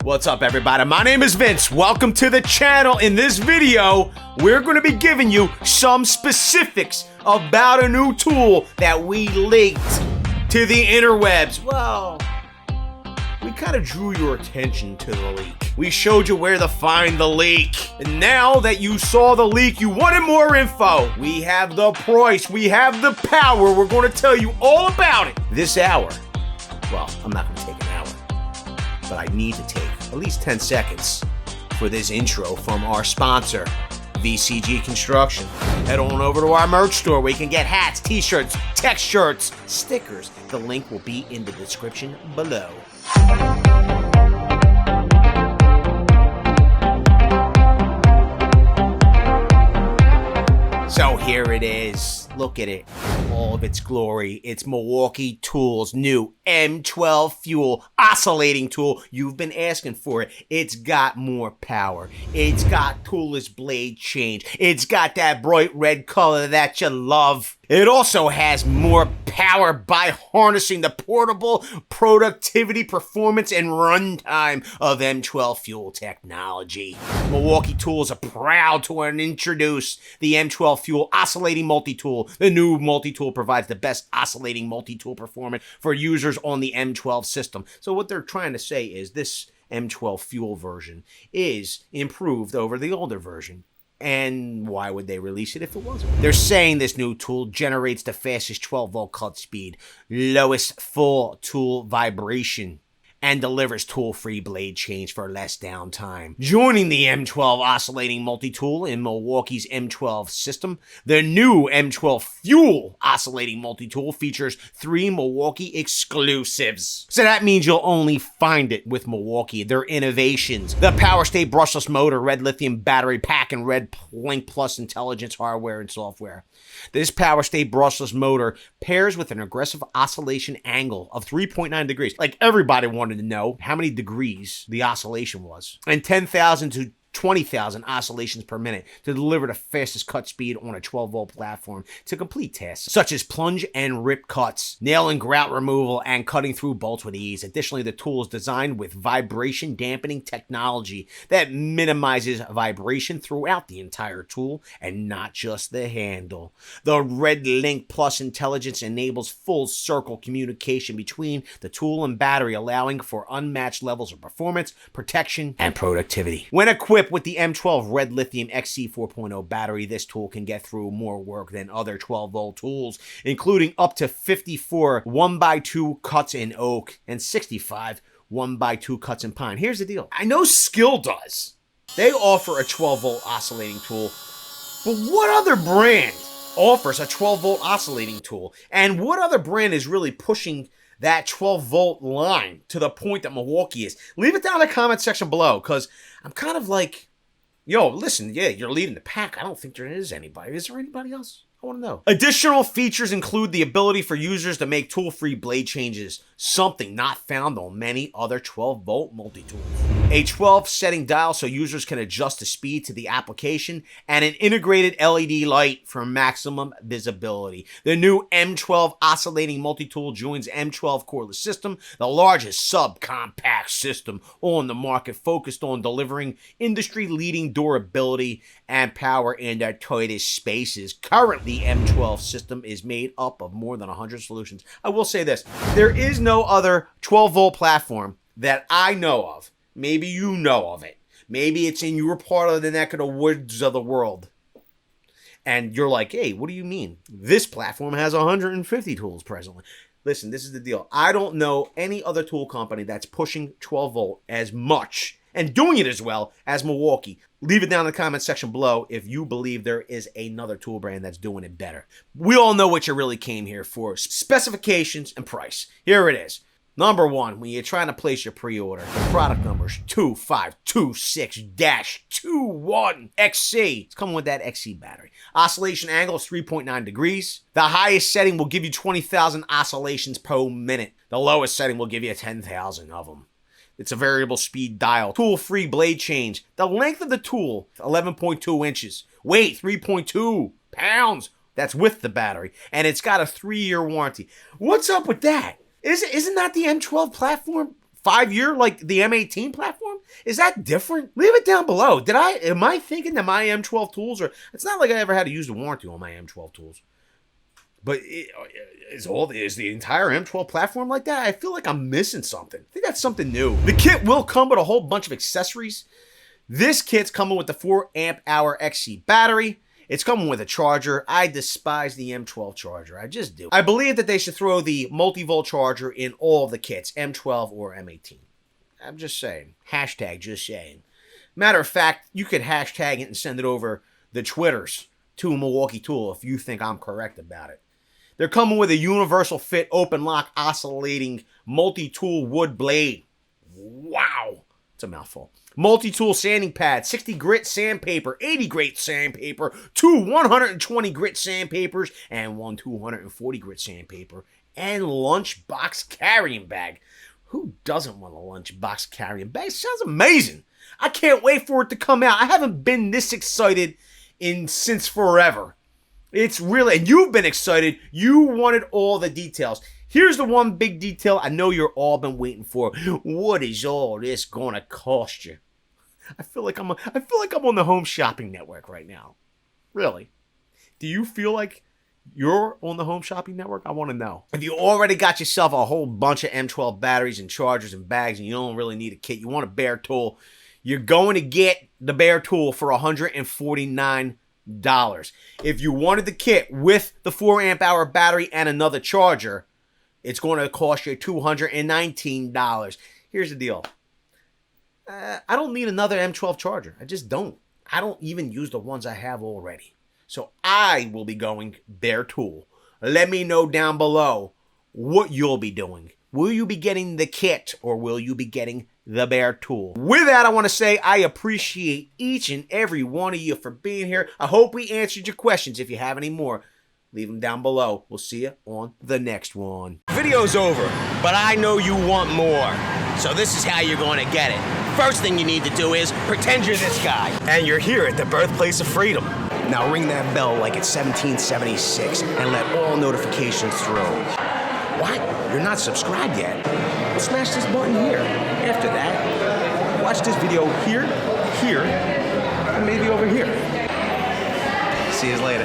What's up, everybody? My name is Vince. Welcome to the channel. In this video, we're going to be giving you some specifics about a new tool that we leaked to the interwebs. Well, we kind of drew your attention to the leak. We showed you where to find the leak. And now that you saw the leak, you wanted more info. We have the price. We have the power. We're going to tell you all about it this hour. Well, I'm not going to take an hour, but I need to take at least 10 seconds for this intro from our sponsor, VCG Construction. Head on over to our merch store where you can get hats, t-shirts, tech shirts, stickers. The link will be in the description below. So here it is. Look at it. All of its glory. It's Milwaukee Tool's new M12 FUEL oscillating tool. You've been asking for it. It's got more power. It's got toolless blade change. It's got that bright red color that you love. It also has more power by harnessing the portable productivity, performance, and runtime of M12 FUEL technology. Milwaukee Tools are proud to introduce the M12 FUEL oscillating multi-tool. The new multi-tool provides the best oscillating multi-tool performance for users on the M12 system. So what they're trying to say is this M12 FUEL version is improved over the older version. And why would they release it if it wasn't? They're saying this new tool generates the fastest 12-volt cut speed, lowest full tool vibration, and delivers tool-free blade change for less downtime. Joining the M12 oscillating multi-tool in Milwaukee's M12 system, the new M12 FUEL oscillating multi-tool features 3 Milwaukee exclusives. So that means you'll only find it with Milwaukee. Their innovations: the Power State brushless motor, red lithium battery pack, and red Link Plus intelligence hardware and software. This Power State brushless motor pairs with an aggressive oscillation angle of 3.9 degrees. Like, everybody wanted to know how many degrees the oscillation was, and 10,000 to 20,000 oscillations per minute to deliver the fastest cut speed on a 12-volt platform to complete tasks such as plunge and rip cuts, nail and grout removal, and cutting through bolts with ease. Additionally, the tool is designed with vibration dampening technology that minimizes vibration throughout the entire tool and not just the handle. The Red Link Plus intelligence enables full circle communication between the tool and battery, allowing for unmatched levels of performance, protection, and productivity. When equipped with the M12 Red Lithium XC 4.0 battery, this tool can get through more work than other 12-volt tools, including up to 54 1x2 cuts in oak and 65 1x2 cuts in pine. Here's the deal. I know Skill does. They offer a 12-volt oscillating tool, but what other brand offers a 12-volt oscillating tool? And what other brand is really pushing that 12-volt line to the point that Milwaukee is? Leave it down in the comment section below, because I'm kind of like, yo, listen, yeah, you're leading the pack. I don't think there is anybody. Is there anybody else? I want to know. Additional features include the ability for users to make tool-free blade changes, something not found on many other 12-volt multi-tools. A 12-setting dial so users can adjust the speed to the application, and an integrated LED light for maximum visibility. The new M12 oscillating multi-tool joins M12 cordless system, the largest subcompact system on the market, focused on delivering industry-leading durability and power in the tightest spaces. Currently, the M12 system is made up of more than 100 solutions. I will say this: there is no other 12-volt platform that I know of. Maybe you know of it. Maybe it's in your part of the neck of the woods of the world. And you're like, hey, what do you mean? This platform has 150 tools presently. Listen, this is the deal. I don't know any other tool company that's pushing 12-volt as much and doing it as well as Milwaukee. Leave it down in the comment section below if you believe there is another tool brand that's doing it better. We all know what you really came here for: specifications and price. Here it is. Number one, when you're trying to place your pre-order, the product number is 2526-21XC. It's coming with that XC battery. Oscillation angle is 3.9 degrees. The highest setting will give you 20,000 oscillations per minute. The lowest setting will give you 10,000 of them. It's a variable speed dial. Tool-free blade change. The length of the tool, 11.2 inches. Weight, 3.2 pounds. That's with the battery. And it's got a 3-year warranty. What's up with that? Isn't that the M12 platform 5-year like the M18 platform? Is that different? Leave it down below. Am I thinking that my M12 tools are, it's not like I ever had to use the warranty on my M12 tools. But is the entire M12 platform like that? I feel like I'm missing something. I think that's something new. The kit will come with a whole bunch of accessories. This kit's coming with the 4 amp hour XC battery. It's coming with a charger. I despise the M12 charger. I just do. I believe that they should throw the multi-volt charger in all of the kits, M12 or M18. I'm just saying. Hashtag just saying. Matter of fact, you could hashtag it and send it over the Twitters to Milwaukee Tool if you think I'm correct about it. They're coming with a universal fit, open lock, oscillating, multi-tool wood blade. Wow. It's a mouthful. Multi-tool sanding pad, 60 grit sandpaper, 80 grit sandpaper, 2 120 grit sandpapers, and 1 240 grit sandpaper, and lunchbox carrying bag. Who doesn't want a lunchbox carrying bag? It sounds amazing. I can't wait for it to come out. I haven't been this excited since forever. It's really, and you've been excited. You wanted all the details. Here's the one big detail I know you're all been waiting for. What is all this gonna cost you? I feel like I'm on the Home Shopping Network right now. Really? Do you feel like you're on the Home Shopping Network? I want to know. If you already got yourself a whole bunch of M12 batteries and chargers and bags and you don't really need a kit, you want a bare tool, you're going to get the bare tool for $149. If you wanted the kit with the 4 amp hour battery and another charger, it's going to cost you $219. Here's the deal. I don't need another M12 charger. I just don't. I don't even use the ones I have already. So I will be going bare tool. Let me know down below what you'll be doing. Will you be getting the kit or will you be getting the bare tool? With that, I want to say I appreciate each and every one of you for being here. I hope we answered your questions. If you have any more, leave them down below. We'll see you on the next one. Video's over, but I know you want more. So this is how you're going to get it. First thing you need to do is pretend you're this guy. And you're here at the birthplace of freedom. Now ring that bell like it's 1776 and let all notifications through. What? You're not subscribed yet? Well, smash this button here. After that, watch this video here, and maybe over here. See you later.